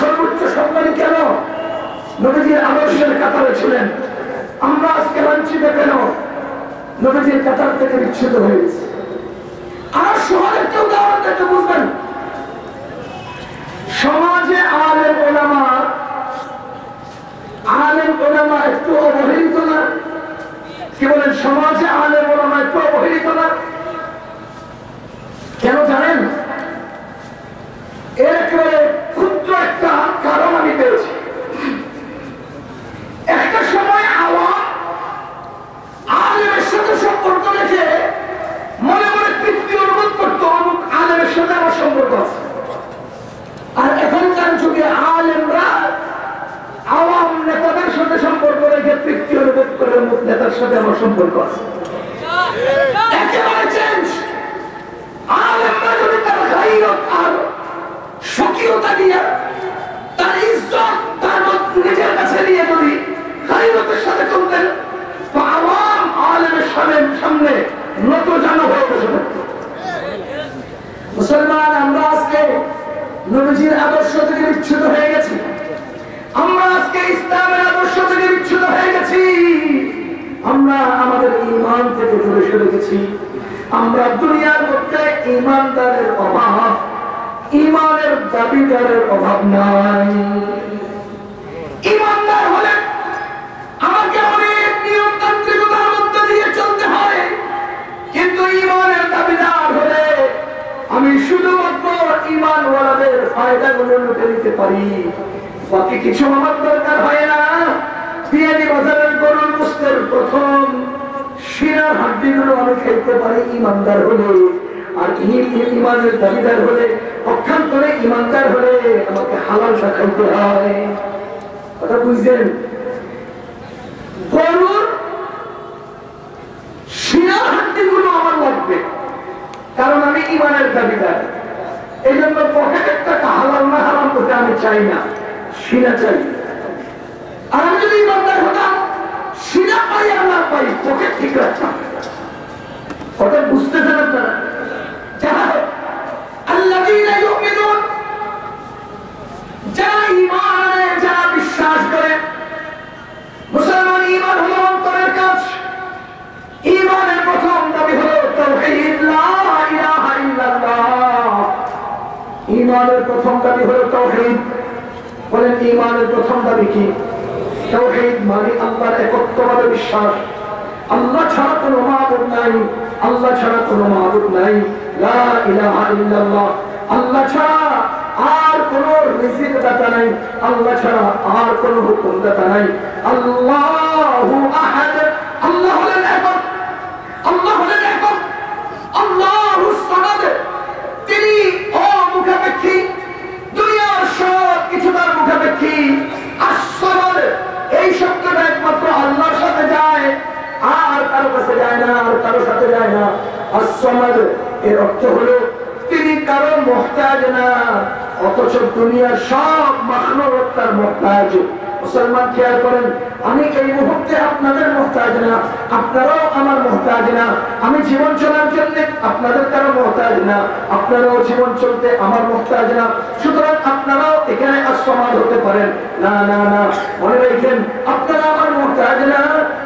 সর্বোচ্চ সম্মানী কেন? নবীজির আদর্শের কাতারে ছিলেন। আমরা আজকে লাঞ্ছিত কেন? নবীজির কাতার থেকে বিচ্ছুত হয়ে গেছি। আর সমাজের একটা উদাহরণ দেখতে বুঝবেন, সমাজে আলেম ওলামা একটু অবহেলিত না? কি বলেন? সমাজে আলেম ওলামা একটু অবহেলিত না? কেন জানেন? এর একেবারে ক্ষুদ্র একটা কারণ আমি পেয়েছি। একটা সময় আওয়াম আলেমের সাথে সম্পর্ক রেখে মনে মনে তৃপ্তি অনুভব করতো, অমুক আলেমের সাথে আমার সম্পর্ক আছে। আর এখনকার যুগে আলেমরা আওয়াম নেতাদের সাথে সম্পর্ক রেখে তৃপ্তি অনুভব করে অমুক নেতার সাথে আমার সম্পর্ক আছে। একেবারে চেঞ্জ। আলেমরা যদি তার গায়রত আর স্বকীয়তা নিয়ে, তার ইজ্জত, তার নিজের কাছে নিয়ে যদি গায়রতের সাথে চলতেন, তো আওয়াম আলেমের সামনে নত জানো হয়ে বসে থাকত। মুসলমান, আমরা আজকে নবীজির আদর্শ থেকে বিচ্ছুত হয়ে গেছি। আমরা আজকে ইসলামের আদর্শ থেকে বিচ্ছুত হয়ে গেছি। আমরা আমাদের ঈমান থেকে দূরে সরে গেছি। আমরা দুনিয়ার মধ্যে ঈমানদারের অভাব, ঈমানের দাবিদারের অভাব নাই। ঈমানদার হলে আমাকে অনেক নিয়মতান্ত্রিকতার মধ্যে দিয়ে চলতে হয়, কিন্তু ঈমানের দাবিদার হলে আমি শুধুমাত্র ঈমানওয়ালাদের ফায়দাগুলো লুটে নিতে পারি, বাকি কিছু আমার দরকার হয় না। পিয়াজি বাজারের গরুর গোশতের প্রথম শিরার হাড্ডিগুলো আমি খাইতে পারি ঈমানদার হলে। আর ঈমানের দাবিদার হলে, পক্ষান্তরে ঈমানদার হলে আমাকে হালালটা খাইতে হয়। কথা বুঝছেন? গরুর শিরার হাড্ডিগুলো আমার লাগবে, কারণ আমি ঈমানের দাবিদার। এই জন্য পকেটের টাকা হালাল না হারাম করতে আমি চাই না, শিরা চাই। আর আমি যদি ঈমানদার হতাম, শিরা পাই আর না পাই, পকেট ঠিক রাখতাম। কথা বুঝতেছেন আপনারা? যারা আল্লাযীনা ইউমিনুন, যারা ঈমান আনে, যারা বিশ্বাস করে। মুসলমান, ঈমান হলো অন্তরের কাজ। ঈমানের প্রথম দাবি হলো তাওহীদ, লা ইলাহা ইল্লাল্লাহ। ঈমানের প্রথম দাবি হলো তাওহীদ। বলেন, ঈমানের প্রথম দাবি কি? তাওহীদ মানে আল্লাহর একত্ববাদে বিশ্বাস। আল্লাহ ছাড়া কোনো মাবুদ নাই, আল্লাহ ছাড়া কোনো মাবুদ নাই। লা ইলাহা ইল্লাল্লাহ, আল্লাহ ছাড়া আর কোনো রিজিক দাতা নাই, আল্লাহ ছাড়া আর কোনো হুকুম দাতা নাই। আল্লাহু আহাদ, আল্লাহ হলেন একক, আল্লাহ হলেন একক। আল্লাহুস সামাদ, তিনি অমুখাপেক্ষী, দুনিয়ার সব কিছু তার মুখাপেক্ষী। আস-সামাদ, এই শব্দটা একমাত্র আল্লাহর সাথে যায়, আর কারো কাছে যায় না, আর কারো সাথে যায় না। আস-সামাদ এর অর্থ হলো তিনি কারো মুহতাজ না, অথচ দুনিয়ার সব মাখলুক তার মুহতাজ। মুসলমান, খেয়াল করেন, আমি এই মুহূর্তে আপনাদের মুহতাজ না, আপনারাও আমার মুহতাজ না। আমি জীবন চলার জন্য আপনাদের কারো মুহতাজ না, আপনারাও জীবন চলতে আমার মুহতাজ না। সুতরাং আপনারাও এখানে আসমাদ হতে পারেন না। না না, মনে রাখেন, আপনারা আমার মুহতাজ না,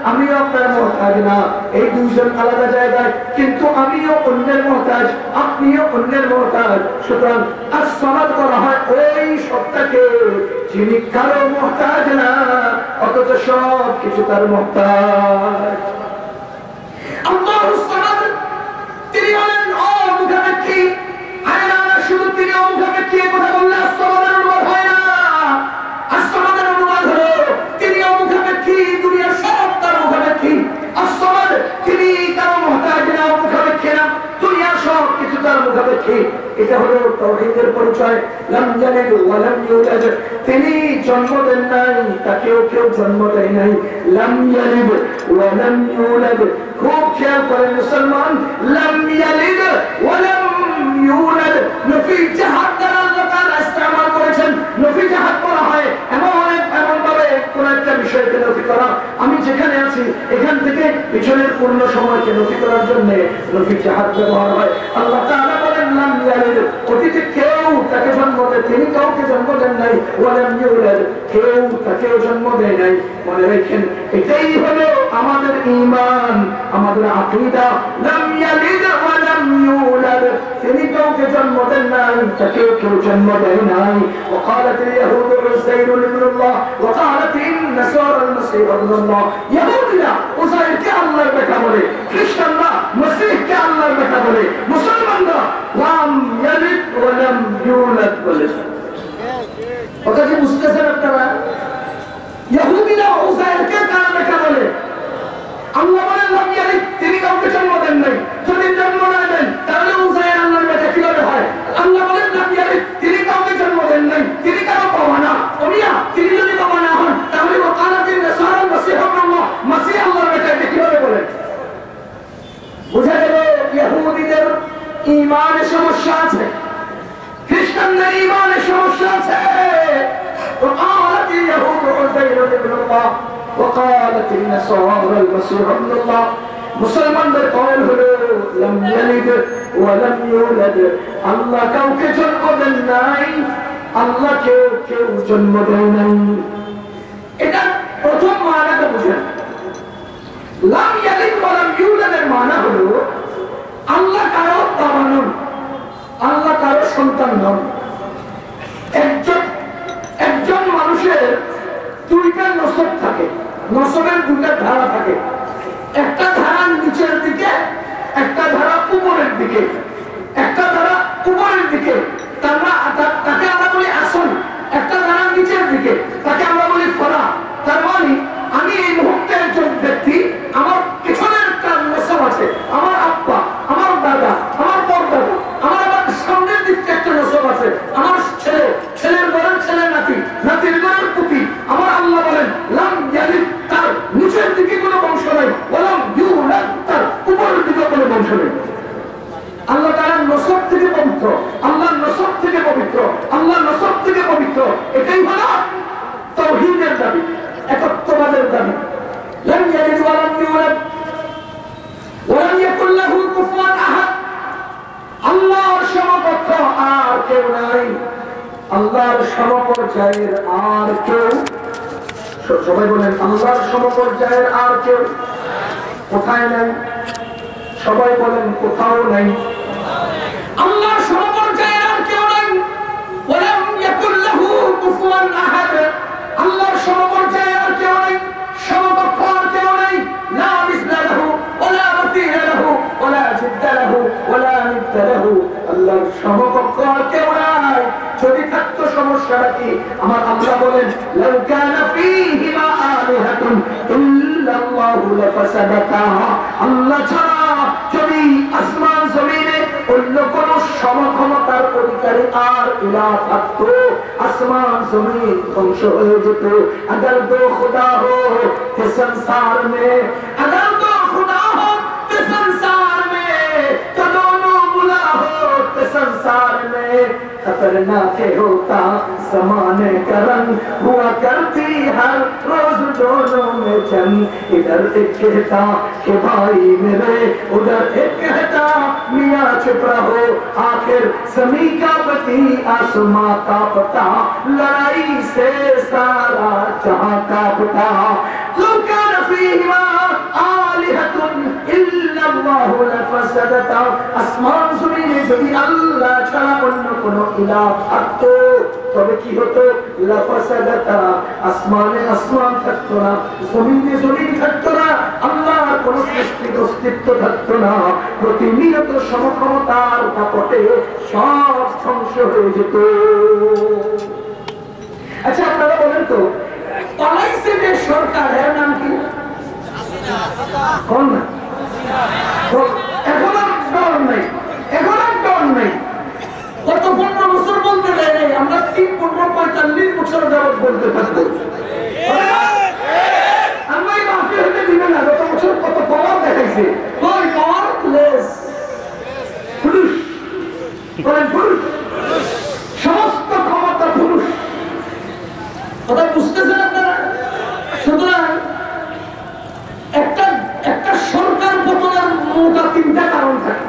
আমিও আপনার মুহতাজ না। এই দুইজন আলাদা জায়গায়, কিন্তু আমিও অন্যের মুহতাজ, আপনিও অন্যের মুহতাজ। সুতরাং আসমাদ করা হয় ওই সত্তাকে যিনি কারো মুহতাজ না, অথচ সব কিছু তার মুহতাজ। আল্লাহুস সামাদ, তিনি হলেন অমুখাপেক্ষী। আরে না, শুধু তিনি অমুখাপেক্ষী কথা বললে আসমাদের অনুবাদ হয় না। আসমাদের অনুবাদ হলো তিনি অমুখাপেক্ষী, দুনিয়ার সব তার মুখাপেক্ষী। আসমাদ, তিনি কারো মুহতাজ না, মুখাপেক্ষী না, দুনিয়ার সব কিছু তার মুখাপেক্ষী। এটা হলো তাওহীদের পরিচয়। লাম ইয়ালিদ ওয়া লাম ইউলাদ, তিনি জন্ম দেন নাই, তাকেও কেউ জন্ম দেয় নাই। লাম ইয়ালিদ ওয়া লাম ইউলাদ, খুব খেয়াল করেন মুসলমান, লাম ইয়ালিদ ওয়া লাম ইউলাদ নফি জাহাদ দ্বারা আল্লাহ তাআলা ইস্তেমাল করেছেন। নফি জাহাদ করা হয় এমন ভাবে কোন একটা বিষয়কে নফি করা। আমি যেখানে আছি এখান থেকে পিছনের পূর্ণ সময়কে নফি করার জন্য নফি জাহাদ ব্যবহার হয়। আল্লাহ তাআলা বলেন, লাম ইয়ালিদ অতীতে কেউ তাকে জন্ম দেয় তিনি কাউকে জন্ম দেন নাই ওয়া লাম ইউলাদ কেউ তাকে জন্ম দেয় নাই মনে রাখেন এটাই হলো আমাদের ঈমান আমাদের আকীদা লাম ইয়ালিদ ওয়া লাম ইউলাদ তিনি কাউকে জন্ম দেন নাই তাকে কেউ জন্ম দেয় নাই وقالت اليهود عزير ابن الله وقالت النصارى المسيح ابن الله يهودنا عزير কে আল্লাহর বেটা বলে খ্রিস্টানরা মসিহ কে আল্লাহর বেটা বলে মুসলমানরা লাম ইয়ালিদ ওয়া লাম ইউলাদ বলে কথা কি বুঝতেছেন আপনারা ইহুদিরা উযাইরকে কার বেটা বলে আল্লাহ বলেন লাম ইয়ালিদ তিনি কাউকে জন্ম দেন নাই যদি জন্ম না দেন তাহলে উযাইর আল্লাহর বেটা কিভাবে হয় আল্লাহ বলেন লাম ইয়ালিদ তিনি কাউকে জন্ম দেন নাই তিনি কারো বাবা না ওমিয়া তিনি যদি বাবা না হন তাহলে ওয়াকালাতিন নাসারা মাসিহ আল্লাহ মাসিহ আল্লাহর বেটা কিভাবে বলেন বুঝা গেল ইহুদিদের ঈমানে সমস্যা আছে খ্রিস্টানদের ঈমানে সমস্যা আছে وقالت اليهود عزير ابن الله وقالت النصارى المسيح ابن الله মুসলমানদের কওল হলো লাম ইয়ালিদ ওয়া লাম ইউলাদ আল্লাহ কাউকে জন্ম দেন নাই আল্লাহ কেউ জন্ম দেয় নাই এটা প্রথম মানাটা বুঝেন লাম ইয়ালিদ ওয়া লাম ইউলাদের মানে হলো আল্লাহ কারো বাবা নন আল্লাহ কারো সন্তান নন একজন মানুষের দুইটা নসব থাকে নসবের দুইটা ধারা থাকে একটা ধারা নিচের দিকে একটা ধারা উপরের দিকে একটা ধারা উপরের দিকে তাকে আমরা বলি আসল একটা ধারা নিচের দিকে তাকে আমরা বলি ফরা তার মানে আমি এই মুহূর্তে একজন ব্যক্তি আমার পিছনের একটা নসব আছে আমার আব্বা আমার দাদা আমার পরদাদা আমার আবার সামনের দিকে একটা নসব আছে আমার ছেলের বলেন ছেলের নাতির বলেন পুতি আমার আল্লাহ বলেন লাম ইয়ালিদ তার নিচের দিকে কোনো বংশ নাই ওয়ালাম ইউলাদ তার উপরের দিকে কোনো বংশ নেই আল্লাহ তাআলা নসব থেকে পবিত্র আল্লাহ নসব থেকে পবিত্র আল্লাহ নসব থেকে পবিত্র এটাই হলো তাওহীদের দাবি একত্ববাদের দাবি লাম ইয়ালিদ ওয়া লাম ইউলাদ ওয়া লাম ইয়াকুল লাহু কুফুয়ান আহাদ আল্লাহর সমকক্ষ আর কেউ নাই আল্লাহর সমপর্যায়ের আর কেউ সবাই বলেন আল্লাহর সমপর্যায়ের আর কেউ কোথায় নাই সবাই বলেন কোথাও নাই আল্লাহর সমপর্যায়ের আর কেউ নাই ওয়ালাম ইয়াকুল লাহু কুফুয়ান আহাদ আল্লাহর সমপর্যায়ের আর কেউ নাই সমকক্ষ আর কেউ নাই লা মিসলা লাহু ওয়ালা মাসীলা লাহু ওয়ালা জিদ্দা লাহু ওয়ালা নিদ্দা লাহু আল্লাহর সমকক্ষ আর কেউ নাই যদি থাকতো সমস্যাটা কি আমার আল্লাহ বলেন লাউ কানা ফীহিমা আলিহাতুন ইল্লাল্লাহু লাফাসাদাতা আল্লাহ ছাড়া যদি আসমান জমিনে অন্য কোন সমক্ষমতার অধিকারী আর ইলাহ থাকতো আসমান জমিন ধ্বংস হয়ে যেত अगर दो खुदा हो तो संसार में अगर दो खुदा हो तो संसार में तो दोनों मुला हो तो संसार में खतरनाक होता ज़माने का रंग हुआ करती हर रोज दोनों में जंग इधर एक कहता कि भाई मेरे उधर एक कहता मियाँ चुप रहो आखिर ज़मीन का पति आसमां का पता लड़ाई से सारा जहां का पता लौ कान फीहिमा आलिहतुन इल्लल्लाहु लफसदता আসমান জমিনে যদি আল্লাহ ছাড়া অন্য কোন ইলাহ থাকতো তবে কি হতো লাফাসাদাতা আসমানে আসমান থাকতো না জমিনে জমিন থাকতো না আল্লাহর কোন সৃষ্টির অস্তিত্ব থাকতো না প্রতিনিয়ত সমক্ষমতার দাপটে সব ধ্বংস হয়ে যেত আচ্ছা আপনারা বলেন তো পালাইছে যে সরকার এর নাম কি কোন না এখন আর ডর নেই এখন আর ডর নেই কত 15 বছর বলতে দেয় নেই আমরা 3-15-45 বছর যাবত বলতে পারবো আমরা এই মাফি হতে দিবে না গত বছর কত পাওয়ার দেখাইছে ওই পাওয়ার লেস পুরুষ বলেন পুরুষ সমস্ত ক্ষমতা পুরুষ কথা বুঝতেছেন আপনারা সুতরাং একটা সরকার পতনের মোটা 3টা কারণ থাকে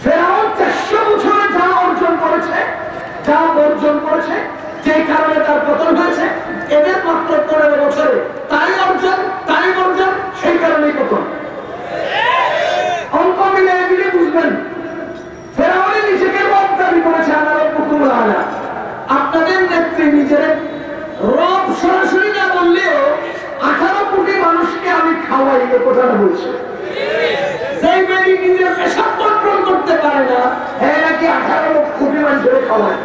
ফেরাউন অর্জন করেছে, যে কারণে তার পতন হয়েছে, এদের মাত্র 15 বছরে তাই অর্জন, সেই কারণেই পতন। অঙ্ক মিলে এগুলি বুঝবেন। ফেরাউন নিজেকে রব দাবি করেছে, আনা রব্বুকুমুল আ'লা। আপনাদের নেত্রী নিজের রব সরাসরি না বললেও 18 কোটি মানুষকে আমি খাওয়াই, এ কথাটা বলছে। সেই ব্যক্তি নিজের পেশাব কন্ট্রোল করতে পারে না, হ্যাঁ নাকি 18 কোটি মানুষের খাওয়ায়।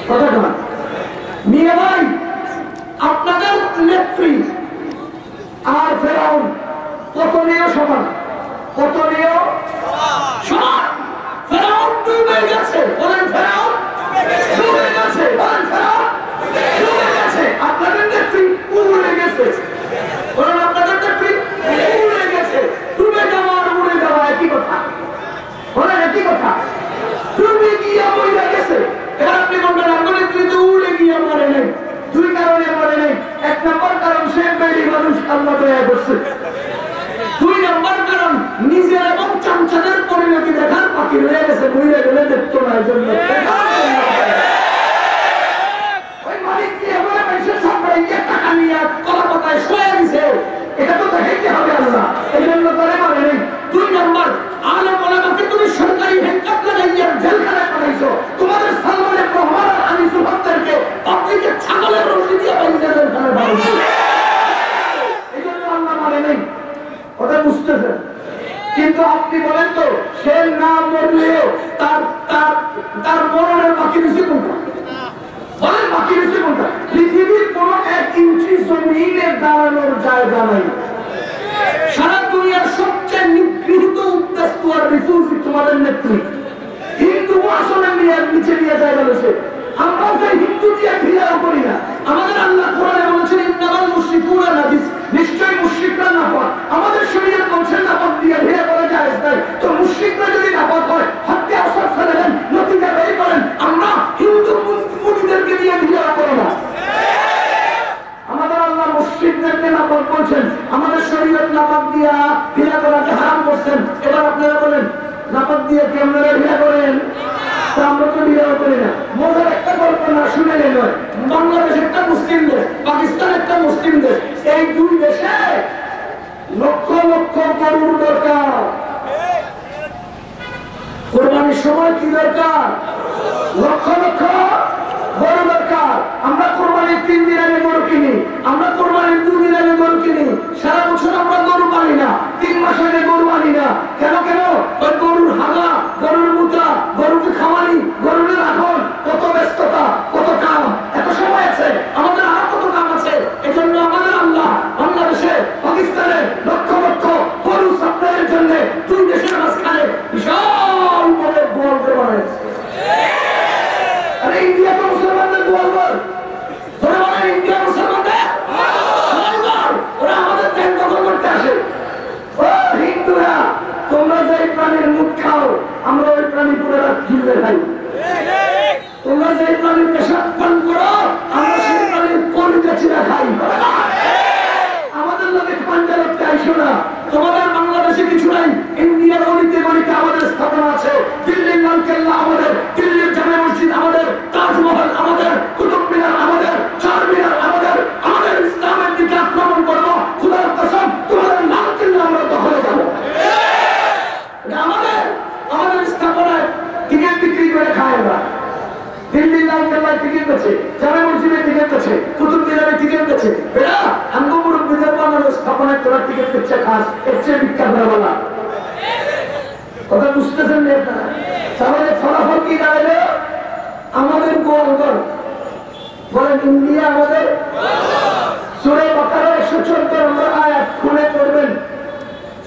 কথাটা মিয়া ভাই, আপনাদের নেত্রী আর ফেরাউন পতনীয় সমান, পতনীয় সমান। ফেরাউন ডুবে গেছে, বলেন ফেরাউন ডুবে গেছে, বলেন ফেরাউন ডুবে গেছে। আপনাদের নেত্রী উড়ে গেছে, বলেন আপনাদের নেত্রী উড়ে গেছে। ডুবে যাওয়া আর উড়ে যাওয়া একই কথা, বলেন একই কথা। ডুবে গিয়া মরে গেছে। এবার আপনি বলবেন আপনার নেত্রী তো উড়ে গিয়া মরে নেই। 2 কারণে মরে নেই। 1 নম্বর কারণ সে বেড়ি মানুষ, আল্লাহ দয়া করছে। 2 নম্বর কারণ নিজের এবং চামচাদের পরিণতি দেখার পাখি রয়ে গেছে, মরে গেলে দেখতো না। এই জন্য ওই মালিক কি এমন মানুষের সামনে টাকা নিয়ে কলা পাতায় শোয়া দিছে, এটা তো দেখাইতে হবে আল্লাহ, এই জন্য করে মানে নেই। 2 নম্বর, আলেম ওলামাকে তুমি সরকারি হেডকাপ লাগাইয়া জেলখানায় পাঠাইছো, তোমাদের সালমানের রহমান আর আনিসুল হকদেরকে পাবলিকের ছাগলের রশি দিয়ে বাইরে জেলখানায় পাঠাইছো, এই জন্য আল্লাহ মানে নেই। ওটা বুঝতেছেন? কিন্তু আপনি বলেন তো, সে না মরলেও তার মরণের বাকি রয়েছে কোনটা? বলেন বাকি রয়েছে কোনটা? পৃথিবীর কোন 1 ইঞ্চি জমিনে দাঁড়ানোর জায়গা নাই। সারা দুনিয়ার সবচেয়ে নিগৃহীত উদ্দেশ্য আর রিফিউজি তোমাদের নেত্রী। হিন্দু আসলে নিচে নিয়ে জায়গা রয়েছে। আমরা যে হিন্দু দিয়ে ঘৃণাও করি না। আমাদের আল্লাহ কোরআনে বলেছেন ইন্নামাল মুশরিকুনা নাজিস, নিশ্চয়ই মুশরিকরা নাপাক। আমাদের শরীয়ত বলছেন নাপাক দিয়ে ঘৃণা করা জায়েজ নাই। তো মুশরিকরা যদি নাপাক হয়, হত্যা অসৎ ফেলে দেন, নতিজা বের করেন। আমরা হিন্দু মুসলিমদেরকে দিয়ে ঘৃণা করি না। আমাদের আল্লাহ মুশরিকদেরকে নাপাক বলছেন, আমাদের শরীয়ত নাপাক দিয়া ঘৃণা করাকে হারাম করছেন। এবার আপনারা বলেন নাপাক দিয়ে কি আপনারা ঘৃণা করেন? আমরা তো বিরোধ করি না। মজার একটা গল্প না শুনে নয়, বাংলাদেশ একটা মুসলিম দেশ, পাকিস্তান একটা মুসলিম দেশ। এই 2 দেশে লক্ষ লক্ষ গরুর দরকার। কোরবানির সময় কি দরকার? লক্ষ লক্ষ গরু দরকার। আমরা কোরবানির 3 দিন আগে গরু কিনি, আমরা কোরবানির 2 দিন আগে গরু কিনি। সারা বছর আমরা গরু পালি না, 3 মাস আগে গরু আনি না। কেন? ওই গরুর হাগা, গরুর মুতা, গরুকে খাওয়ানি, গরুর রাখন, কত ব্যস্ততা, কত কাম, এত সময় আছে, আমাদের আর কত কাম আছে। এজন্য আমাদের আল্লাহ বাংলাদেশে, পাকিস্তানে লক্ষ লক্ষ গরু সাপ্লাইয়ের জন্য 2 দেশের মাঝখানে বিশাল বড় গোয়াল করে বানাইছে। আরে ইন্ডিয়া তো মুসলমানদের গোয়ালঘর, তোরা বলেন ইন্ডিয়া মুসলমানদের গোয়ালঘর। ওরা আমাদের দেশ দখল করতে আসে। ও হিন্দুরা, তোমরা যে প্রাণীর মুখ খাও, আমরা ওই প্রাণী পুরো রাত ঝুলে খাই। তোমরা যে প্রাণীর পেশাব পান করো, আমরা সেই প্রাণীর কলিজা চিরা খাই। আমাদের লোকে পাঞ্জা রাখতে আইসো না। তোমাদের বাংলাদেশে কিছু নাই, ইন্ডিয়ার অলিতে গলিতে আমাদের স্থাপনা আছে। দিল্লির লালকেল্লা আমাদের, দিল্লির জামে মসজিদ আমাদের, তাজমহল আমাদের, কুতুব মিনার আমাদের, চারমিনার আমাদের। আমাদের ইসলামের দিকে আক্রমণ করবো, খোদার কসম তোমাদের লালকেল্লা আমরা দখলে যাবো। আমাদের স্থাপনায় টিকিট বিক্রি করে খায় না। দিল্লির লালকেল্লায় টিকিট বেছে, জামে মসজিদে টিকিট বেছে, কুতুব মিনারে টিকিট বেছে। এরা আঙ্গপুর বিজয় বাংলার স্থাপনায় তোরা টিকিট বেচে খাস, এর চেয়ে ভিক্ষা করে বলা। কথা বুঝতেছেন না আপনারা? তাহলে ফলাফল কি দাঁড়ালো? আমাদের গোয়ালঘর। বলেন ইন্ডিয়া আমাদের সূরা বাকারার 114 নম্বর আয়াত খুলে পড়বেন।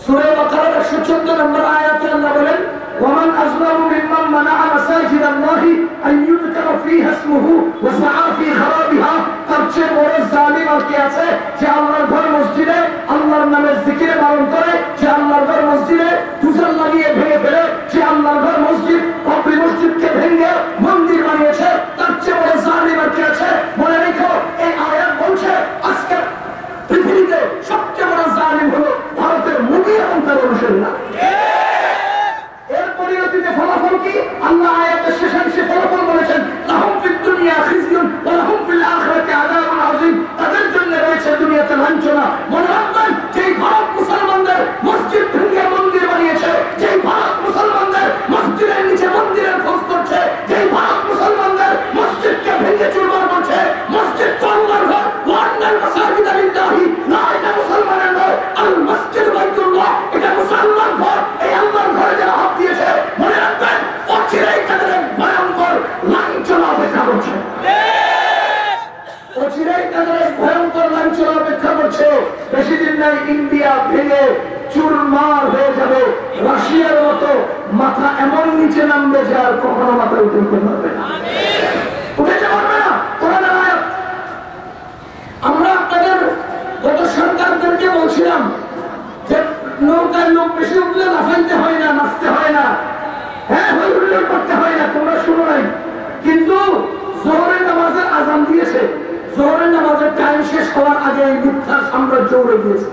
সূরা বাকারার 114 নম্বর আয়াতে আল্লাহ বলেন, ومن أظلم ممن منع مساجد الله أن يذكر فيها اسمه وسعى في خرابها। তার চেয়ে বড় জালিম আর কি আছে যে আল্লাহর ঘর মসজিদে আল্লাহর নামের জিকিরে পালন করে, যে আল্লাহর ঘর মসজিদে দুজন লাগিয়ে ভেঙে ফেলে, যে আল্লাহর ঘর মসজিদ বাবরি মসজিদকে ভেঙে মন্দির বানিয়েছে, তার চেয়ে বড় জালিম আর কি আছে? মনে রেখো, এই আয়াত বলছে আজকে পৃথিবীতে সবচেয়ে বড় জালিম হলো ভারতের মোদী এবং তার অনুসারীরা। এর পরিণতিতে ফলাফল কি? আল্লাহ আয়াতের শেষে ফলাফল বলেছেন, লাহুম ফিদ ইন্নাল মাসাজিদা লিল্লাহি, না এটা মুসলমানের নয়, আল মসজিদ বাইতুল্লাহ, এটা মুসলমান ঘর। এই আল্লাহর ঘরে যারা হাত দিয়েছে মনে রাখবেন অচিরেই তাদের ভয়ঙ্কর লাঞ্ছনা অপেক্ষা করছে, অচিরেই তাদের ভয়ঙ্কর লাঞ্ছনা অপেক্ষা করছে। বেশি দিন নাই ইন্ডিয়া ভেঙে চুরমার হয়ে যাবে, রাশিয়ার মতো মাথা এমন নিচে নামবে যে আর কখনো মাথা উঠে পারবে না, উঠেতে পারবে না। কোরআনের আয়াত। আমরা আপনাদের গত সরকারদেরকে বলছিলাম যে নৌকায় লোক বেশি উঠলে লাফাইতে হয় না, নাচতে হয় না, হ্যাঁ হই হুল্লোড় করতে হয় না, তোমরা শুনো নাই। কিন্তু জোহরের নামাজের আজান দিয়েছে, জোহরের নামাজের টাইম শেষ হওয়ার আগে এই মিথ্যার সাম্রাজ্য উড়ে গিয়েছে,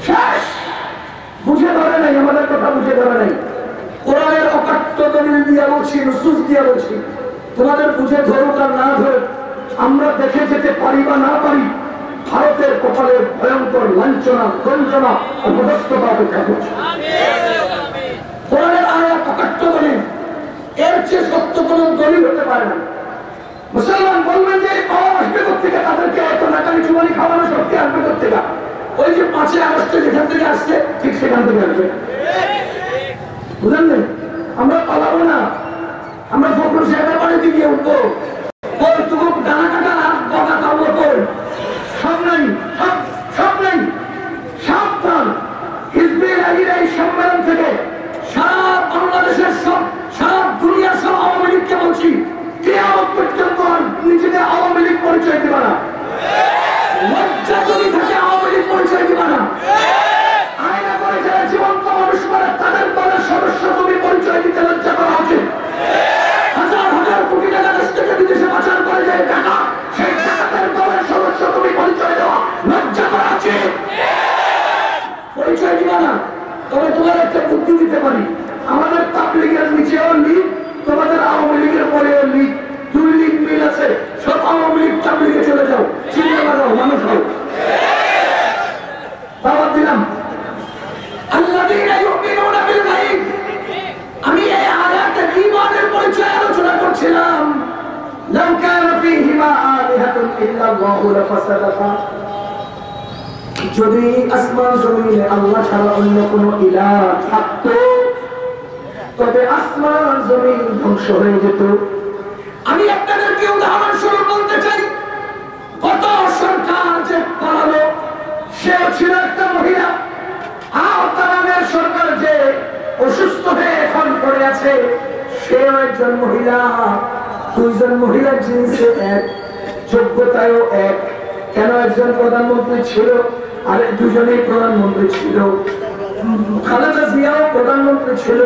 শেষ। বুঝে ধরে নাই, আমাদের কথা বুঝে ধরে নাই। কোরআনের অকাট্য দলিল দিয়ে বলছি, নুসুস দিয়ে বলছি, তোমাদের বুঝে ধরুক আর না ধরুক, আমরা দেখে যেতে পারি বা না পারি, ভারতের কপালে ভয়ঙ্কর লাঞ্ছনা, গঞ্জনা, অপদস্থতা অপেক্ষা করছে। কোরআনের আয়াত অকাট্য দলিল, এর চেয়ে সত্য কোন দলিল হতে পারে না। মুসলমান বলবেন যে পাওয়া আসবে কোথেকে, তাদেরকে এত নাকানি চুমানি খাওয়ানো শক্তি আসবে কোথেকে? ওই যে 5ই আগস্টে যেখান থেকে আসছে ঠিক সেখান থেকে আসবে, বুঝলেন না? আমরা পালাবো না, আমরা ফখরুল সাহেবের বাড়িতে গিয়ে উঠবো, ওই তুমি ডানা কাটা বকা খাবো, তোর সব নাই, সব নাই। সাবধান, হিজবুল আহলির এই সম্মেলন থেকে সারা বাংলাদেশের সব, সারা দুনিয়ার সব আওয়ামী লীগকে বলছি, কিয়ামত পর্যন্ত নিজেদের আওয়ামী লীগ পরিচয় দিবা না, লজ্জা যদি থাকে আওয়ামী লীগ পরিচয় দিবা না। আয়না করে যারা জীবন্ত মানুষ করে তাদের দলের সদস্য তুমি পরিচয় দিতে লজ্জা করা উচিত। হাজার হাজার কোটি টাকা দেশ থেকে বিদেশে পাচার করে যায় টাকা, সেই টাকাদের দলের সদস্য তুমি পরিচয় দেওয়া লজ্জা করা উচিত। পরিচয় দিবা না। তবে তোমার একটা বুদ্ধি দিতে পারি, আমাদের তাবলীগের নিচেও লীগ, তোমাদের আওয়ামী লীগের পরেও লীগ, 2 লীগ মিল আছে, সব আওয়ামী লীগ তাবলীগে চলে যাও, চিনে লাগাও, মানুষ হও। দাওয়াত দিলাম। আল্লাযীনা ইউমিনুনা বিল গায়ব। আমি এই আয়াতের ঈমানের পরিচয় আলোচনা করছিলাম। লাউ কানা ফীহিমা আলিহাতুন ইল্লাল্লাহু লাফাসাদাতা। যদি আসমান জমিনে আল্লাহ ছাড়া অন্য কোনো ইলাহ থাকতো তবে আসমান জমিন ধ্বংস হয়ে যেত। আমি আপনাদেরকে উদাহরণস্বরূপ বলতে চাই, কত সরকার যে পালালো, সে ছিল একটা মহিলা। আওতারামের সরকার যে অসুস্থ হয়ে এখন পড়ে আছে, সেও একজন মহিলা। 2 জন মহিলার জিনিসে এক, যোগ্যতায়ও এক। কেন? একজন প্রধানমন্ত্রী ছিল, আর 2 জনেই প্রধানমন্ত্রী ছিল। খালেদা জিয়াও প্রধানমন্ত্রী ছিল,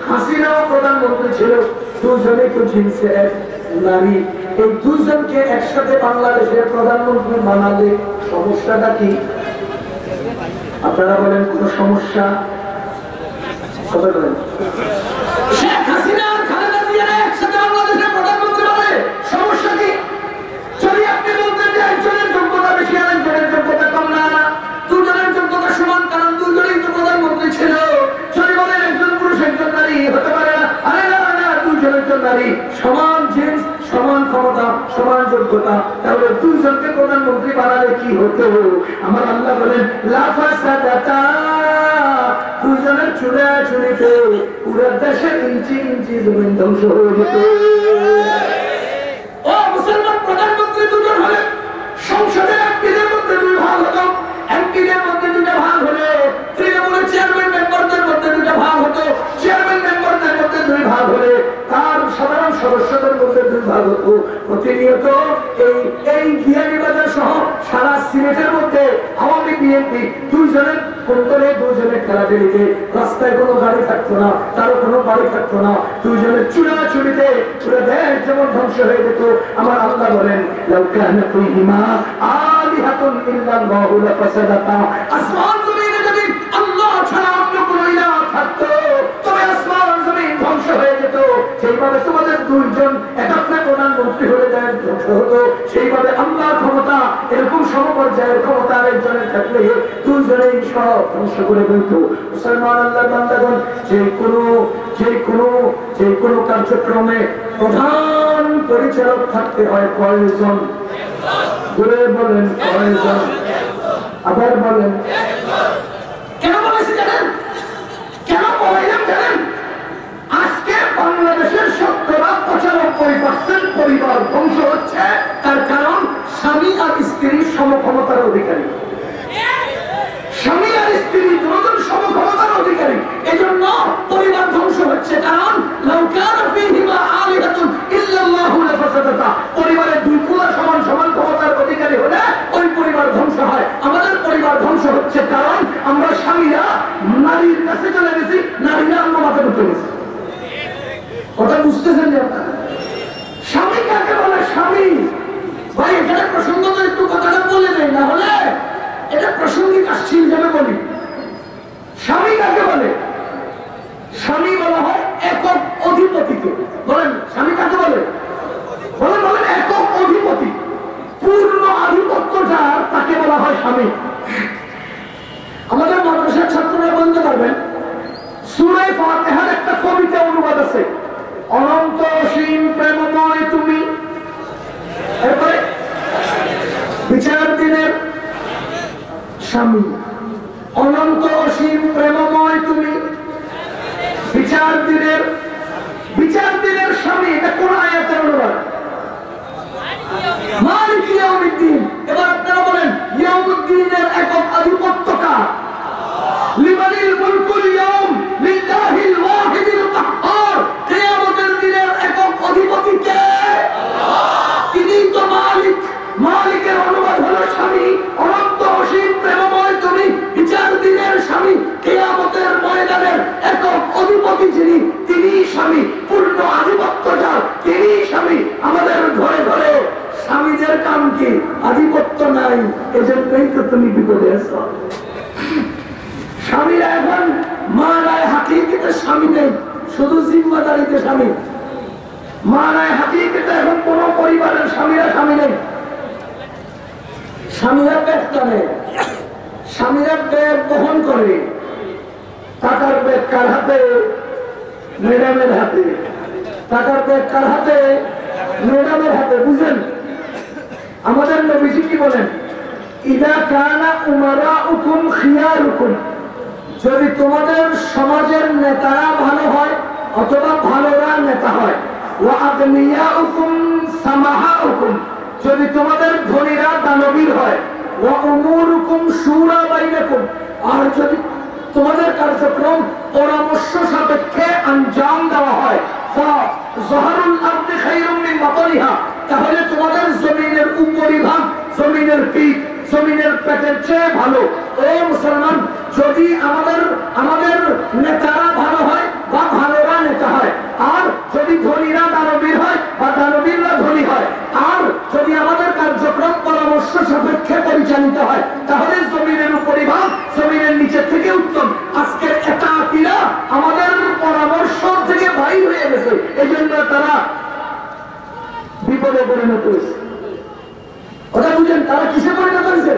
হাসিনাও প্রধানমন্ত্রী ছিল, 2 জনেই তো জিনিসে এক নারী। এই 2 জনকে একসাথে বাংলাদেশের প্রধানমন্ত্রী বানালে সমস্যাটা কি? আপনারা বলেন কোন সমস্যা? সবাই বলেন শেখ হাসিনা আর খালেদা জিয়ারা একসাথে বাংলাদেশের প্রধানমন্ত্রী বানালে সমস্যা কি? যদি আপনি বলতেন যে একজনের যোগ্যতা বেশি আর একজনের যোগ্যতা কম, না না, 2 জনের যোগ্যতা সমান, কারণ 2 জনেই তো প্রধানমন্ত্রী ছিল। যদি বলেন একজন পুরুষ একজন নারী, হতে পারে না। আরে না না, 2 জনের জন্য নারী, সমান জিন্স, সমান ক্ষমতা, সমান যোগ্যতা, তাহলে 2 জনকে প্রধানমন্ত্রী বানালে কি হতো? আমার আল্লাহ বলেন লাফাসাদাতা। 2 জনের চুরাচুরিতে পুরো দেশের ইঞ্চি ইঞ্চি জমিন ধ্বংস হয়ে যেত। ও মুসলমান, প্রধানমন্ত্রী 2 জন হলে সংসদের এমপিদের মধ্যে 2 ভাগ হতো, এমপিদের মধ্যে 2টা ভাগ হলে তৃণমূলের চেয়ারম্যান মেম্বারদের মধ্যে 2টা ভাগ হতো, চেয়ারম্যান মেম্বারদের মধ্যে 2 ভাগ হলে তার সাধারণ সদস্যদের মধ্যে 2 ভাগ হতো। প্রতিনিয়ত এই বিয়ানীবাজার সহ সারা সিলেটের মধ্যে আওয়ামী বিএনপি 2 জনের কোন্তরে 2 জনের খেলাখেলিতে, রাস্তায় কোনো গাড়ি থাকতো না, কারো কোনো বাড়ি থাকতো না, 2 জনের চুরাচুরিতে পুরো দেশ যেমন ধ্বংস হয়ে যেত। আমার আল্লাহ বলেন লাউ কানা ফীহিমা আলিহাতুন ইল্লাল্লাহু লাফাসাদাতা। আসমান জমিনে যদি আল্লাহ ছাড়া অন্য কোনো ইলাহ থাকতো তবে আসমান জমিন ধ্বংস হয়ে যেত। সেইভাবে তোমাদের 2 জন একাত্মা প্রধানমন্ত্রী হলে দেশ ধ্বংস হতো, সেইভাবে আল্লাহর ক্ষমতা এরকম সমপর্যায়ের ক্ষমতা আরেকজনের থাকলে 2 জনেই সব ধ্বংস করে ফেলত। মুসলমান আল্লাহর বান্দাগণ, যে কোনো কার্যক্রমে প্রধান পরিচালক থাকতে হয় কয়জন? ঘুরে বলেন কয়জন? আবার বলেন। কেন বলেছি জানেন? কেন বললাম জানেন? আজকে বাংলাদেশের 70-95% পরিবার ধ্বংস হচ্ছে, তার কারণ স্বামী আর স্ত্রীর সমক্ষমতার অধিকারী। স্বামী আর স্ত্রী দুজন সমক্ষমতার অধিকারী, এজন্য পরিবার ধ্বংস হচ্ছে। কারণ পরিবারের দুই কুলা সমান সমান ক্ষমতার অধিকারী হলে ওই পরিবার ধ্বংস হয়। আমাদের পরিবার ধ্বংস হচ্ছে কারণ আমরা স্বামীরা নারীর কাছে চলে গেছি, নারীরা আমরা মাথা ঢুকে গেছি। কথা বুঝতেছেন যে আপনারা? স্বামী কাকে বলে? স্বামী ভাই এখানে প্রসঙ্গ তো একটু কথাটা বলে দেয়, না হলে এটা প্রাসঙ্গিক আসছে হিসেবে বলি। স্বামী কাকে বলে? স্বামী বলা হয় একক অধিপতিকে। বলেন স্বামী কাকে বলে? বলেন বলেন একক অধিপতি, পূর্ণ আধিপত্যটা তাকে বলা হয় স্বামী। আমাদের মাদ্রাসার ছাত্ররা বলতে পারবেন, সূরা ফাতিহার একটা কবিতা অনুবাদ আছে, অনন্ত অসীম প্রেমময় তুমি, এরপরে বিচার দিনের স্বামী। অনন্ত অসীম প্রেমময় তুমি, বিচার দিনের স্বামী। এটা কোন আয়াতের অনুবাদ? মালিক ইয়াউমিদ্দিন। এবার আপনারা বলেন ইয়াউমিদ্দিনের একক আধিপত্য কার? লিমানিল মুলকুল ইয়াউম লিল্লাহিল ওয়াহিদিল কাহ্হার। কিয়ামতের দিনের একক অধিপতি কে? তিনিই তো মালিক। মালিকের অনুবাদ হলো স্বামী। অনন্ত অসীম প্রেমময় তুমি, বিচার দিনের স্বামী, কিয়ামতের ময়দানের একক অধিপতি যিনি, তিনিই স্বামী। পূর্ণ আধিপত্য যার, তিনিই স্বামী। আমাদের ঘরে ঘরে স্বামীদের কাম কি? আধিপত্য নাই, এজন্যই তো তুমি বিপদে আছো। স্বামীরা এখন মারায় হাকিকতে স্বামী নেই, শুধু জিম্মাদারিতে স্বামী। মারায় হাকিকতে এখন কোন পরিবারের স্বামীরা স্বামী নেই। স্বামীরা ব্যাগ টানে, স্বামীরা ব্যাগ বহন করে। টাকার ব্যাগ কার হাতে? ম্যাডামের হাতে। টাকার ব্যাগ কার হাতে? ম্যাডামের হাতে। বুঝলেন? আমাদের নবীজি কি বলেন? ইদা কানা উমারাউকুম খিয়ারুকুম, যদি তোমাদের সমাজের নেতারা ভালো হয় অথবা ভালোরা নেতা হয়, ওয়া আগনিয়াউকুম সামাহাউকুম, যদি তোমাদের ধনীরা দানবীর হয়, ওয়া উমুরুকুম শুরা বাইনাকুম, আর যদি তোমাদের কার্যক্রম পরামর্শ সাপেক্ষে আঞ্জাম দেওয়া হয়, ফাযহারুল আরদি খায়রুম মিন বাতনিহা, তাহলে তোমাদের জমিনের উপরিভাগ, জমিনের পিঠ, জমিনের পেটের চেয়ে ভালো। ও মুসলমান, যদি আমাদের নেতারা ভালো হয় বা ভালোরা নেতা হয়, আর যদি ধনীরা দানবীর হয় বা দানবীররা ধনী হয়, আর যদি আমাদের কার্যক্রম পরামর্শ সাপেক্ষে পরিচালিত হয়, তাহলে জমিনের উপরিভাগ জমিনের নিচের থেকে উত্তম। আজকের এতাকিরা আমাদের পরামর্শ থেকে বাইর হয়ে গেছে, এই জন্য তারা বিপদে পরিণত হয়েছে। ওটা বুঝেন, তারা কিসে পরিণত হয়েছে?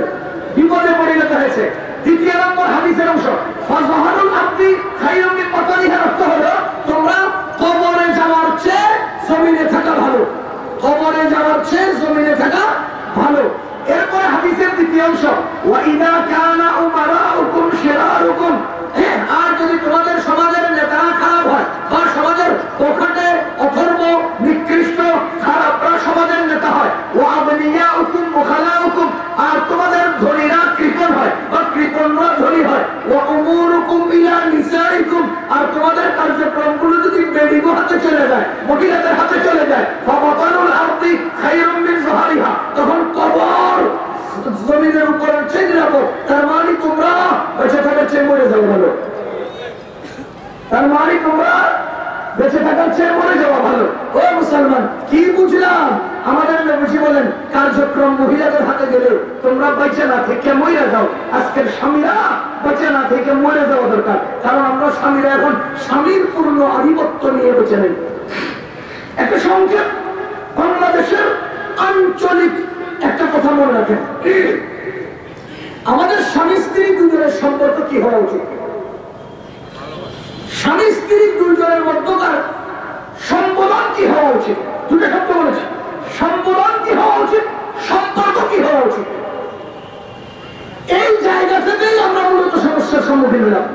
বিপদে পরিণত হয়েছে। দ্বিতীয় নম্বর হাদিসের অংশ, ফাযহারুল আরদি খায়রুম মিন বাতনিহার অর্থ হলো তোমরা কবরে যাওয়ার চেয়ে জমিনে থাকা ভালো। কবরে যাওয়ার চেয়ে জমিনে থাকা ভালো। এরপরে হাদিসের দ্বিতীয় অংশ, ওয়া ইদা কানা উমারাউকুম শিরারুকুম, আর যদি তোমাদের সমাজের নেতারা খারাপ হয় বা সমাজের পকেটে অথর্ব নিকৃষ্ট খারাপরা সমাজের নেতা হয়, ওয়া আগনিয়াউকুম মুখালাউকুম, আর তোমাদের ধনীরা কৃপণ হয় বা কৃপণরা ধনী হয়, ওয়া উমুরুকুম ইলা নিসাইকুম, আর তোমাদের কার্যক্রমগুলো যদি বেডিগো হাতে চলে যায়, মহিলাদের হাতে চলে যায়, ফাবাতানুল আরদি খায়রুম মিন যুহারিহা, তখন কবর জমিনের উপরে চেয়ে রাখো। তার মানে তোমরা বেঁচে থাকার চেয়ে মরে যাও ভালো। তার মানে তোমরা বেঁচে থাকার চেয়ে মরে যাওয়া ভালো। ও মুসলমান, কি বুঝলাম? আমাদের নবী বলেন কার্যক্রম মহিলাদের হাতে গেলে তোমরা বেঁচে না থেকে মরে যাও। আজকের স্বামীরা বেঁচে না থেকে মরে যাওয়া দরকার, কারণ আমরা স্বামীরা এখন স্বামীর পূর্ণ আধিপত্য নিয়ে বেঁচে নেই। একটা সংক্ষেপ বাংলাদেশের আঞ্চলিক একটা কথা মনে রাখেন, আমাদের স্বামী স্ত্রী দুজনের সম্পর্ক কি হওয়া উচিত? স্বামী স্ত্রী দুজনের মধ্যকার সম্বোধন কি হওয়া উচিত? দুটো শব্দ বলেছে, সম্বোধন কি হওয়া উচিত, সম্পর্ক কি হওয়া উচিত। এই জায়গা থেকেই আমরা মূলত সমস্যার সম্মুখীন হলাম।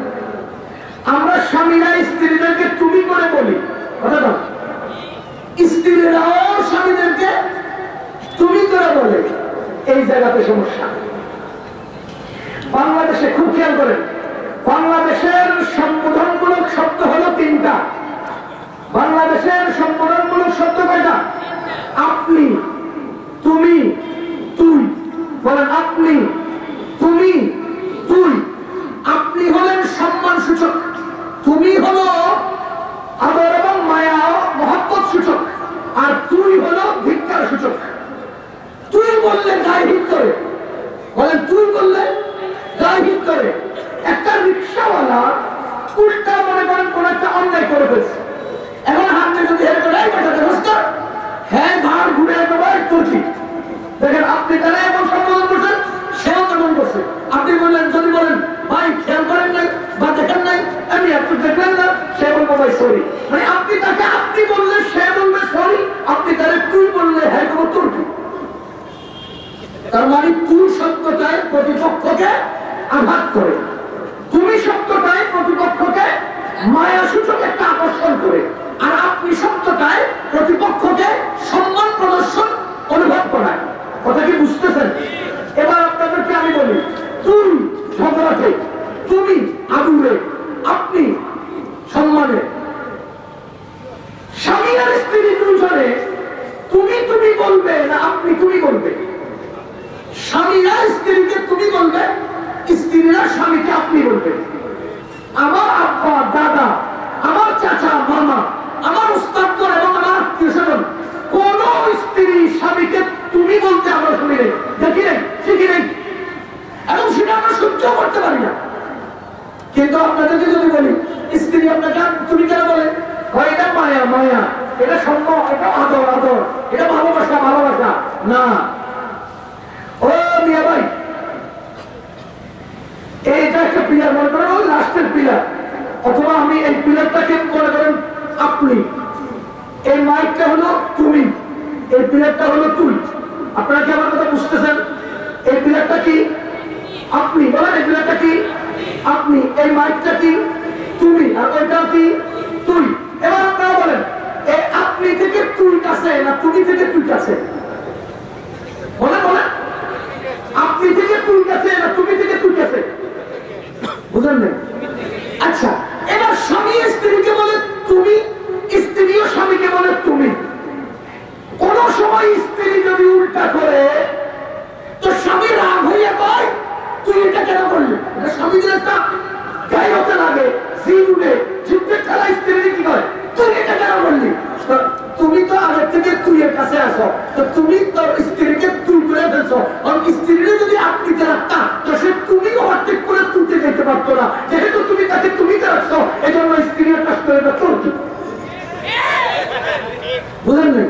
আমরা স্বামীরা স্ত্রীদেরকে তুমি করে বলি, কথা না, স্ত্রীরাও স্বামীদেরকে তুমি করে বলে, এই জায়গাতে সমস্যা। বাংলাদেশে খুব খেয়াল করেন, বাংলাদেশের সম্বোধনমূলক শব্দ হলো তিনটা। বাংলাদেশের সম্বোধনমূলক শব্দ কয়টা? আপনি, তুমি, তুই। বলেন আপনি, তুমি, তুই। আপনি হলেন সম্মান সূচক, তুমি হলো আদর এবং মায়া মহব্বত সূচক, আর তুই হলো ধিক্কার সূচক। তুই বললে গায়ে হিট করে, বলেন তুই বললে গায়ে হিট করে। একটা রিক্সাওয়ালা উল্টা মনে করেন কোন একটা অন্যায় করে ফেলছে, এখন হাতে যদি হেরে করে হ্যাঁ ঘাড় ঘুরে একেবারে তুলছি, দেখেন আপনি তারা এমন সম্বোধন করছেন, সেও তেমন করছে। আপনি বললেন, যদি বলেন ভাই খেয়াল করেন নাই বা দেখেন নাই, আমি একটু দেখলেন না, সে বলবো ভাই সরি। মানে আপনি তাকে আপনি বললে সে বলবে সরি, আপনি তারা তুই বললে হ্যাঁ তোমার তোর কি। তার মানে তুই শব্দটাই প্রতিপক্ষকে আঘাত করে, তুমি শব্দটাই প্রতিপক্ষকে মায়া সূচক একটা আকর্ষণ করে, আর আপনি শব্দটাই প্রতিপক্ষকে সম্মান প্রদর্শন অনুভব করায়। কথা কি বুঝতেছেন? এবার আপনাদেরকে আমি বলি, তুই ঝগড়াতে, তুমি আদুরে, আপনি সম্মানে। স্বামী আর স্ত্রী দুজনে তুমি তুমি বলবে না আপনি তুমি বলবে? স্বামীরা স্ত্রীকে তুমি বলবে, স্ত্রীরা স্বামীকে আপনি বলবে। আমার আব্বা, দাদা, আমার চাচা, মামা, আমার উস্তাদগণ এবং আমার আত্মীয় স্বজন কোন স্ত্রী স্বামীকে তুমি বলতে আমরা শুনি নেই, দেখি নেই, শিখি নেই, এবং সেটা আমরা সহ্য করতে পারি না। কিন্তু আপনাদেরকে যদি বলি স্ত্রী আপনাকে তুমি কেন বলে, এটা মায়া মায়া, এটা সম্মান, এটা আদর আদর, এটা ভালোবাসা ভালোবাসা না। ও মিয়া ভাই, এইটা একটা পিলার মনে করেন, ওই লাস্টের পিলার, অথবা আমি এই পিলারটাকে মনে করেন আপনি, এই মাইকটা হলো তুমি, এই পিলারটা হলো তুই। আপনারা কি আমার কথা বুঝতেছেন? এই পিলারটা কি আপনি, বলেন এই পিলারটা কি আপনি, এই মাইকটা কি তুমি, আর ওইটা কি তুই। এবার আপনারা বলেন, এই আপনি থেকে তুই কাছে না তুমি থেকে তুই কাছে? বলেন বলেন, আপনি থেকে তুই কাছে না তুমি থেকে তুই কাছে? বুঝলেন না? আচ্ছা, এবার স্বামী স্ত্রীকে বলে তুমি, স্ত্রীও স্বামীকে বলে তুমি। কোন সময় স্ত্রী যদি উল্টা করে তো স্বামী রাগ হইয়া কয় তুই এটা কেন করলি। এটা স্বামীদের একটা গায়ে হতে লাগে, জিদ উঠে, জিদ্দের খেলা স্ত্রী কি কয় তুই এটা কেন করলি। তুমি তো আগের থেকে তুই এর কাছে আসো, তো তুমি তোর স্ত্রীকে তুই করে ফেলছো, আর স্ত্রীকে যদি আপনিতে রাখতা তো সে তুমি ওভারটেক করে তুলতে যেতে পারতো না, যেহেতু তুমি তাকে তুমিতে রাখছো, এই জন্য স্ত্রীর কাজ করে এটা তোর। বুঝলেন না?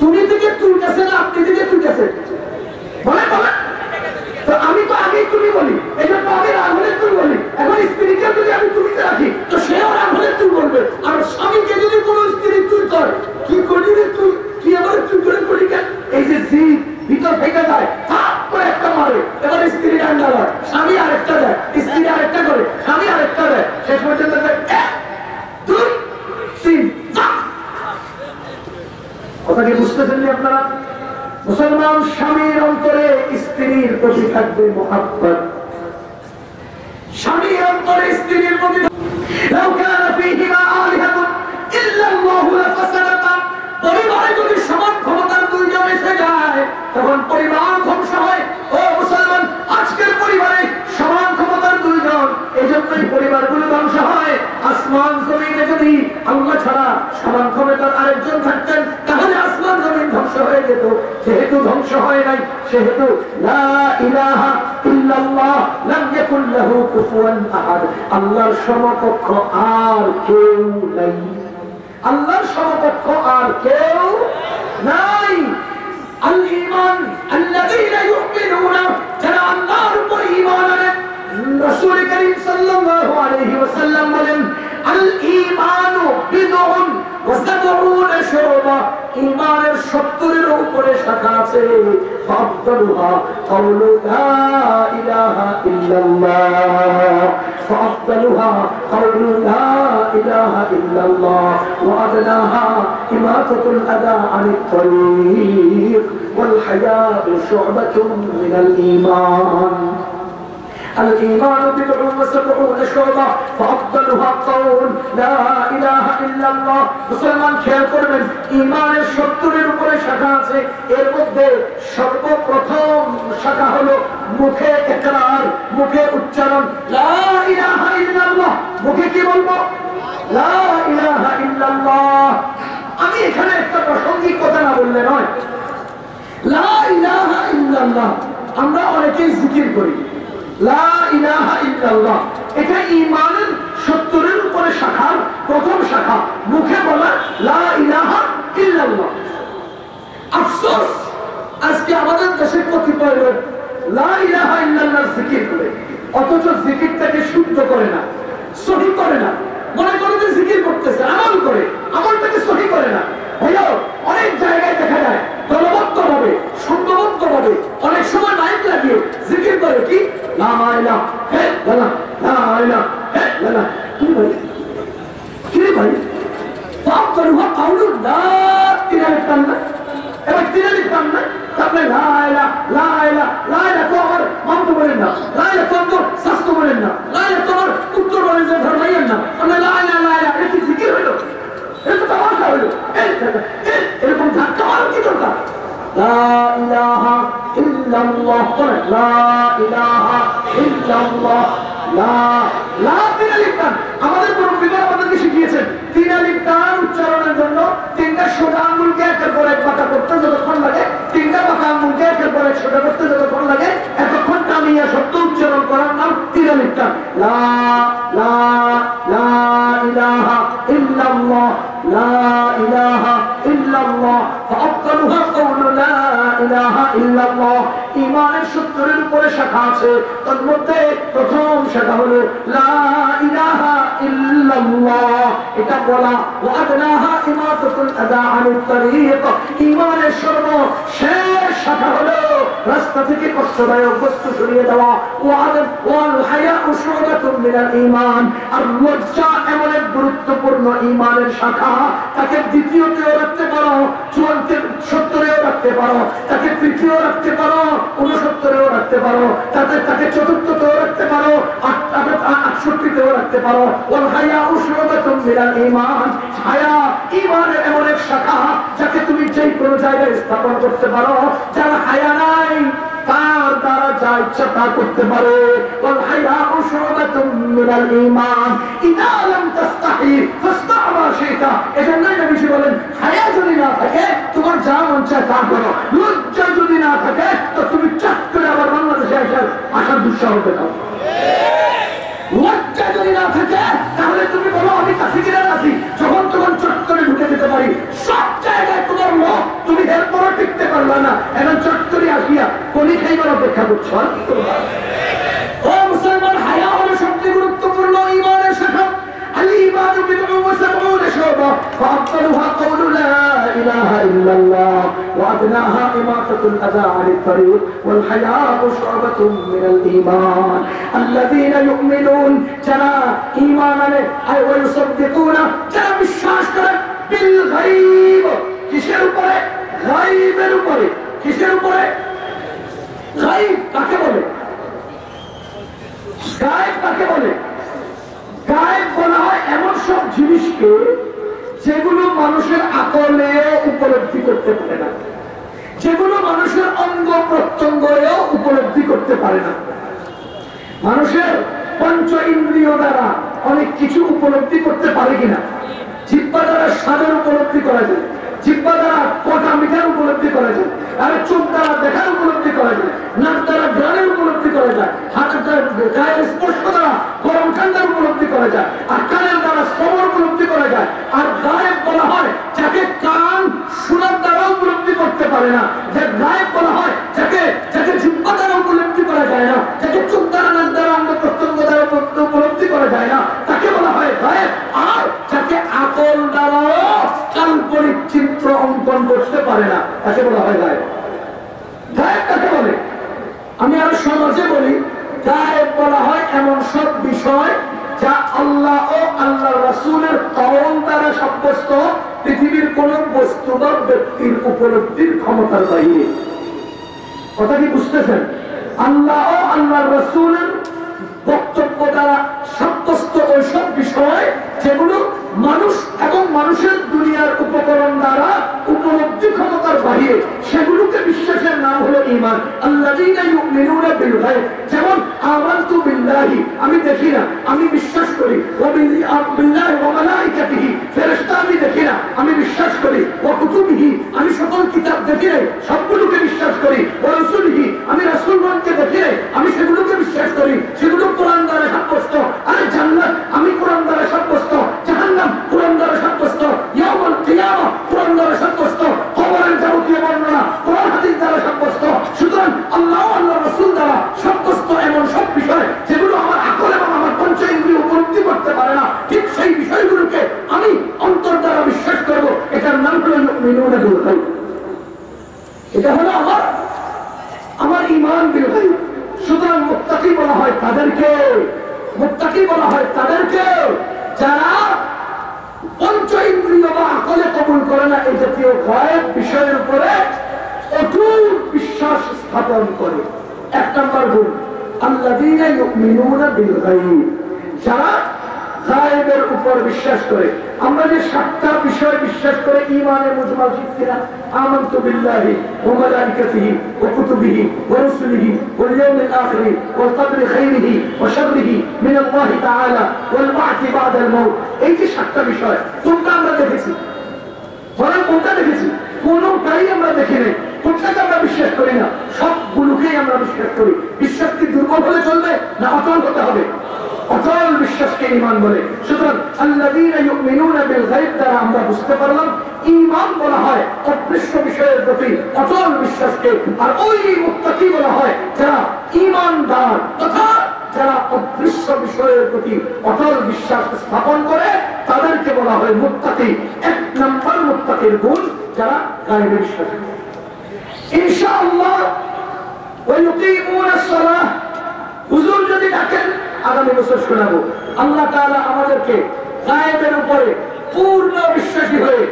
তুমি থেকে তুই কাছে না আপনি থেকে তুই কাছে, বলে বলে। তো আমি তো আগেই তুমি বলি, এই জন্য আমি রাগ হলে তুই বলি। এখন স্ত্রীকে যদি আমি তুমিতে রাখি তো সেও রাগ হলে তুই বলবে, আর স্বামীকে যদি কোনো স্ত্রী তুই কর, কি করলি রে তুই, কি আমার তুই করে করি কেন, এই যে জিদ ভিতর থেকে যায়, থাপ করে একটা মারে, এবার স্ত্রী ডান্ডা দেয়, স্বামী আরেকটা দেয়, স্ত্রী আরেকটা করে, স্বামী আরেকটা দেয়, শেষ পর্যন্ত 1 2 3 কথা কি বুঝতেছেন আপনারা? মুসলমান স্বামীর অন্তরে স্ত্রীর প্রতি থাকবে মহাব্বত, স্বামীর অন্তরে স্ত্রীর প্রতি পরিবারে যদি সমান ক্ষমতার দুইজন এসে যায় তখন পরিবার ধ্বংস হয়। ও মুসলমান, আজকের পরিবারে সমান ক্ষমতার দুইজন, এই জন্যই পরিবারগুলো ধ্বংস হয়। আসমান জমিনে যদি আল্লাহ ছাড়া সমান ক্ষমতার আরেকজন থাকতেন তাহলে আসমান জমিন ধ্বংস হয়ে যেত। যেহেতু ধ্বংস হয় নাই সেহেতু লা ইলাহা ইল্লাল্লাহ লাম ইয়াকুল লাহু কুফুয়ান আহাদ, আল্লাহর সমকক্ষ আর কেউ নাই, আল্লাহর সমকক্ষ আর কেউ নাই। আল ঈমান আল্লাযীনা ইউমিনুনা, যারা আল্লাহর উপর ঈমান আনে। রাসূল করিম সাল্লাল্লাহু আলাইহি ওয়াসাল্লাম বলেন, আল ঈমানু বিদউন ওয়া সাবউনা শুবা, ঈমানের 70 এর উপরে শাখা আছে ফাফদালুহা কাউলু লা ইলাহা ইল্লাল্লাহ ফাফদালুহা কাউলু লা ইলাহা ইল্লাল্লাহ ওয়া আদনাহা ইমাতাতুল আদা আনিত তরিক ওয়াল হায়াউ শু'বাতুন মিনাল ঈমান الإيمان بضع وسبعون شعبة فأفضلها قول لا إله إلا الله মুসলমান খেয়াল করবেন ঈমানের 70 এর উপরে শাখা আছে এর মধ্যে সর্বপ্রথম শাখা হলো মুখে ইকরার মুখে উচ্চারণ লা ইলাহা ইল্লাল্লাহ মুখে কি বলবো লা ইলাহা ইল্লাল্লাহ আমি এখানে একটা প্রাসঙ্গিক কথা না বললে নয় লা ইলাহা ইল্লাল্লাহ আমরা অনেকেই জিকির করি লা ইলাহা ইল্লাল্লাহ এটা ঈমানের 70 এর উপরে শাখার প্রথম শাখা মুখে বলা লা ইলাহা ইল্লাল্লাহ আফসোস আজকে আমাদের দেশের কতিপয় লোক লা ইলাহা ইল্লাল্লাহ জিকির করে অথচ জিকিরটাকে শুদ্ধ করে না সহি করে না মনে করে যে জিকির করতেছে আমল করে আমলটাকে সহি করে না ভাইয়া অনেক জায়গায় দেখা যায় দলবদ্ধভাবে সংঘবদ্ধভাবে অনেক সময় মাইক লাগিয়ে জিকির করে কি লা ইলাহা ইল্লাল্লাহ লা ইলাহা ইল্লাল্লাহ কি ভাই পাপ করুয়া কাউলু লা ইলাহা ইল্লাল্লাহ এবার তিনে লিখতাম না তারপরে লা ইলাহা তো আমার মামতো বলেন না লা ইলাহা তো আমার শাস্ত্র বলেন না লা ইলাহা তো আমার উত্তর বলেন যে ধর্মাইয়েন না মানে লা ইলাহা এটা কি জিকির হইল এটা তো তামাশা হইল এরকম ধাক্কা মারার কি দরকার লা ইলাহা ইল্লাল্লাহ লা ইলাহা ইল্লাল্লাহ লা তিনে লিখতাম আমাদের মুরব্বিরা আমাদেরকে শিখিয়েছেন তিনে লিখতাম উচ্চারণের জন্য তিনটা সোজা আঙ্গুলকে একের পর এক বাঁকা করতে যতক্ষণ লাগে তিনটা বাঁকা আঙ্গুলকে একের পর এক সোজা করতে যতক্ষণ লাগে এতক্ষণ টানিয়া শব্দ উচ্চারণ করার নাম তিনে লিখতাম লা লা লা ইলাহা ইল্লাল্লাহ লা ইলাহা ইল্লাল্লাহ ফাআফদালুহা কাউলু লা ইলাহা ইল্লাল্লাহ ঈমানের 70 এর উপরে শাখা আছে তার মধ্যে প্রথম শাখা হলো লা ইলাহা ইল্লাল্লাহ এটা বলা ওয়া আদনাহা ইমাতাতুল আদা আনিত তরিক ঈমানের সর্বশেষ শাখা হলো রাস্তা থেকে কষ্টদায়ক বস্তু সরিয়ে দেওয়া ওয়াল হায়াউ শু'বাতুন মিনাল ঈমান আর লজ্জা এমন এক গুরুত্বপূর্ণ ঈমানের শাখা তাকে দ্বিতীয়তেও রাখতে পারো 70-এও রাখতে পারো তাকে তৃতীয় রাখতে পারো 69-এও রাখতে পারো তাকে চতুর্থতেও রাখতে পারো 68-তেও রাখতে পারো ওয়াল হায়াউ শু'বাতুন মিনাল ঈমান হায়া ঈমানের এমন এক শাখা যাকে তুমি যে কোনো জায়গায় স্থাপন করতে পারো যার হায়া নাই তার দ্বারা যা ইচ্ছা তা করতে পারে ওয়াল হায়াউ শু'বাতুন মিনাল ঈমান ইযা লাম তাস্তাহি ফাস্তা' মা শি'তা এজন্যই নবী বলেন হায়া যদি না থাকে তোমার যা মন চায় তা করো লজ্জা যদি না থাকে তো তুমি চট করে আবার বাংলাদেশে আসার দুঃসাহস দেখাও লজ্জা যদি না থাকে তাহলে তুমি বলো আমি কাফিরা আছি যখন তখন চট করে ঢুকে যেতে পারি সব জায়গায় তোমার লোক তুমি এরপরও টিকতে পারলা না এখন চট করে আসিয়া কোনি খাইবার অপেক্ষা করছো আর কি করবা ও মুসলমান হায়া হলো সবচেয়ে গুরুত্বপূর্ণ ঈমানের শাখা الإيمان بضع وسبعون شعبة فأفضلها قول لا إله إلا الله وأدناها إماطة الأذى عن الطريق والحياء شعبة من الإيمان الذين يؤمنون جرى إيمانا أي ويصدقون جرى بالشاش بالغيب কিসের উপরে গায়বের উপরে কিসের উপরে গায়ব কাকে বলে গায়ব কাকে বলে গায়েব বলা হয় এমন সব জিনিসকে যেগুলো মানুষের আকলেও উপলব্ধি করতে পারে না যেগুলো মানুষের অঙ্গ প্রত্যঙ্গেও উপলব্ধি করতে পারে না মানুষের পঞ্চ ইন্দ্রিয় দ্বারা অনেক কিছু উপলব্ধি করতে পারে কিনা জিহ্বা দ্বারা স্বাদের উপলব্ধি করা যায় জিহ্বা দ্বারা কথা মিঠার উপলব্ধি করা যায় আর চোখ দ্বারা দেখার উপলব্ধি করা যায় নাক দ্বারা ঘ্রাণের উপলব্ধি করা যায় হাতের গায়ের স্পর্শ দ্বারা গরম ঠান্ডার উপলব্ধি করা যায় আর কানের দ্বারা শ্রবণ উপলব্ধি করা যায় আর গায়েব বলা হয় যাকে কান শোনার দ্বারা উপলব্ধি করতে পারে না যে গায়েব বলা হয় যাকে জিহ্বা দ্বারা উপলব্ধি করা যায় না যাকে চোখ দ্বারা নাক দ্বারা অঙ্গ প্রত্যঙ্গ দ্বারা উপলব্ধি করা যায় না তাকে বলা হয় গায়েব আর যাকে আকল দ্বারা কাল্পনিক চিত্র অঙ্কন করতে পারে না তাকে বলা হয় গায়েব গায়েব কাকে বলে? আমি আরো সমাজে বলি, গায়েব বলা হয় এমন সব বিষয় যা আল্লাহ ও আল্লাহ রাসূলের কওম দ্বারা সাব্যস্ত পৃথিবীর কোন বস্তু বা ব্যক্তির উপলব্ধির ক্ষমতার বাইরে। কথা কি বুঝতেছেন? আল্লাহ ও আল্লাহ রাসূলের বক্তব্য দ্বারা সাব্যস্ত ওইসব বিষয় যেগুলো মানুষ এবং মানুষের দুনিয়ার উপকরণ দ্বারা উপলব্ধি ক্ষমতার বাইরে, সেগুলোকে বিশ্বাসের নাম হলো ঈমান। আল্লাযীনা ইউমিনুনা বিল গায়ব, যেমন আমানতু বিল্লাহি, আমি দেখি না, আমি বিশ্বাস করি। ওয়া বিল্লাহি ওয়া মালাইকাতিহি, ফেরেশতা আমি দেখি না, আমি বিশ্বাস করি। ওয়া কুতুবিহি, আমি সকল কিতাব দেখি না, সবগুলোকে বিশ্বাস করি। ওয়া রাসূলিহি, আমি রাসূলগণকে দেখি না, আমি সেগুলোকে বিশ্বাস করি, সেগুলো কোরআন দ্বারা সাব্যস্ত। আর জান্নাত আমি কোরআন দ্বারা সাব্যস্ত, জাহান্নাম কোরআন দ্বারা সাব্যস্ত, ইয়াউমুল কিয়ামা কোরআন দ্বারা সাব্যস্ত, কবরের যাবতীয় বর্ণনা কোরআন হাদিস দ্বারা সাব্যস্ত। সুতরাং আল্লাহ ও আল্লাহর রাসূল দ্বারা সাব্যস্ত এমন সব বিষয় যেগুলো আমার আকল এবং আমার পঞ্চ ইন্দ্রিয় উপলব্ধি করতে পারে না, ঠিক সেই বিষয়গুলোকে আমি অন্তর দ্বারা বিশ্বাস করব। এটার নাম হলো ইউমিনুনা বিল গায়ব। এটা হলো আমার ঈমান বিল গায়ব। সুতরাং মুত্তাকি বলা হয় তাদেরকে, মুত্তাকি বলা হয় তাদেরকে যারা পঞ্চ ইন্দ্রিয় বা আকলে কবুল করে না এই জাতীয় গায়েব বিষয়ের উপরে অটুট বিশ্বাস স্থাপন করে। এক নম্বর গুণ, আল্লাযীনা ইউমিনুনা বিল গায়ব, যারা গায়েবের উপর বিশ্বাস করে। আমরা যে 7টা বিষয় বিশ্বাস করে ঈমানের মুজমাল শিখছি না, আমানতু বিল্লাহি ওয়া মালাইকাতিহি ওয়া কুতুবিহি ওয়া রুসুলিহি ওয়াল ইয়াউমিল আখির ওয়াল কদরি খাইরিহি ওয়া শাররিহি মিন আল্লাহি তাআলা ওয়াল বা'থি বা'দাল মাউত। এই যে 7টা বিষয় কোনটা আমরা দেখেছি? বলেন কোনটা দেখেছি? কোনটাই আমরা দেখি নাই। কোনটাকে আমরা বিশ্বাস করি না? সবগুলোকেই আমরা বিশ্বাস করি। বিশ্বাস কি দুর্বল হলে চলবে না অটল হতে হবে? অটল বিশ্বাসকে ঈমান বলে। সুতরাং আল্লাযীনা ইউমিনুনা বিল গায়ব দ্বারা আমরা বুঝতে পারলাম ঈমান বলা হয় অদৃশ্য বিষয়ের প্রতি অটল বিশ্বাসকে, আর ওই মুত্তাকি বলা হয় যারা ঈমানদার তথা যারা অদৃশ্য বিষয়ের প্রতি অটল বিশ্বাস স্থাপন করে, তাদেরকে বলা হয় মুত্তাকি। 1 নম্বর মুত্তাকির গুণ, যারা গায়বে বিশ্বাস করে। ইনশাআল্লাহ ওয়া ইউকিমুনাস সালাহ, হুজুর যদি ডাকেন আগামী বছর শোনাবো। আল্লাহ তাআলা আমাদেরকে গায়েবের উপরে পূর্ণ বিশ্বাসী হয়ে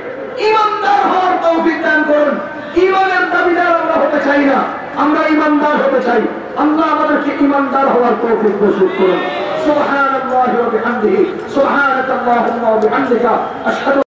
ঈমানদার হওয়ার তৌফিক দান করুন। ঈমানের দাবিদার আমরা হতে চাই না, আমরা ঈমানদার হতে চাই। আল্লাহ আমাদেরকে ঈমানদার হওয়ার তৌফিক নসিব করুন। সুবহানাল্লাহি ওয়া বিহামদিহি, সুবহানাকাল্লাহুম্মা ওয়া বিহামদিকা, আশহাদু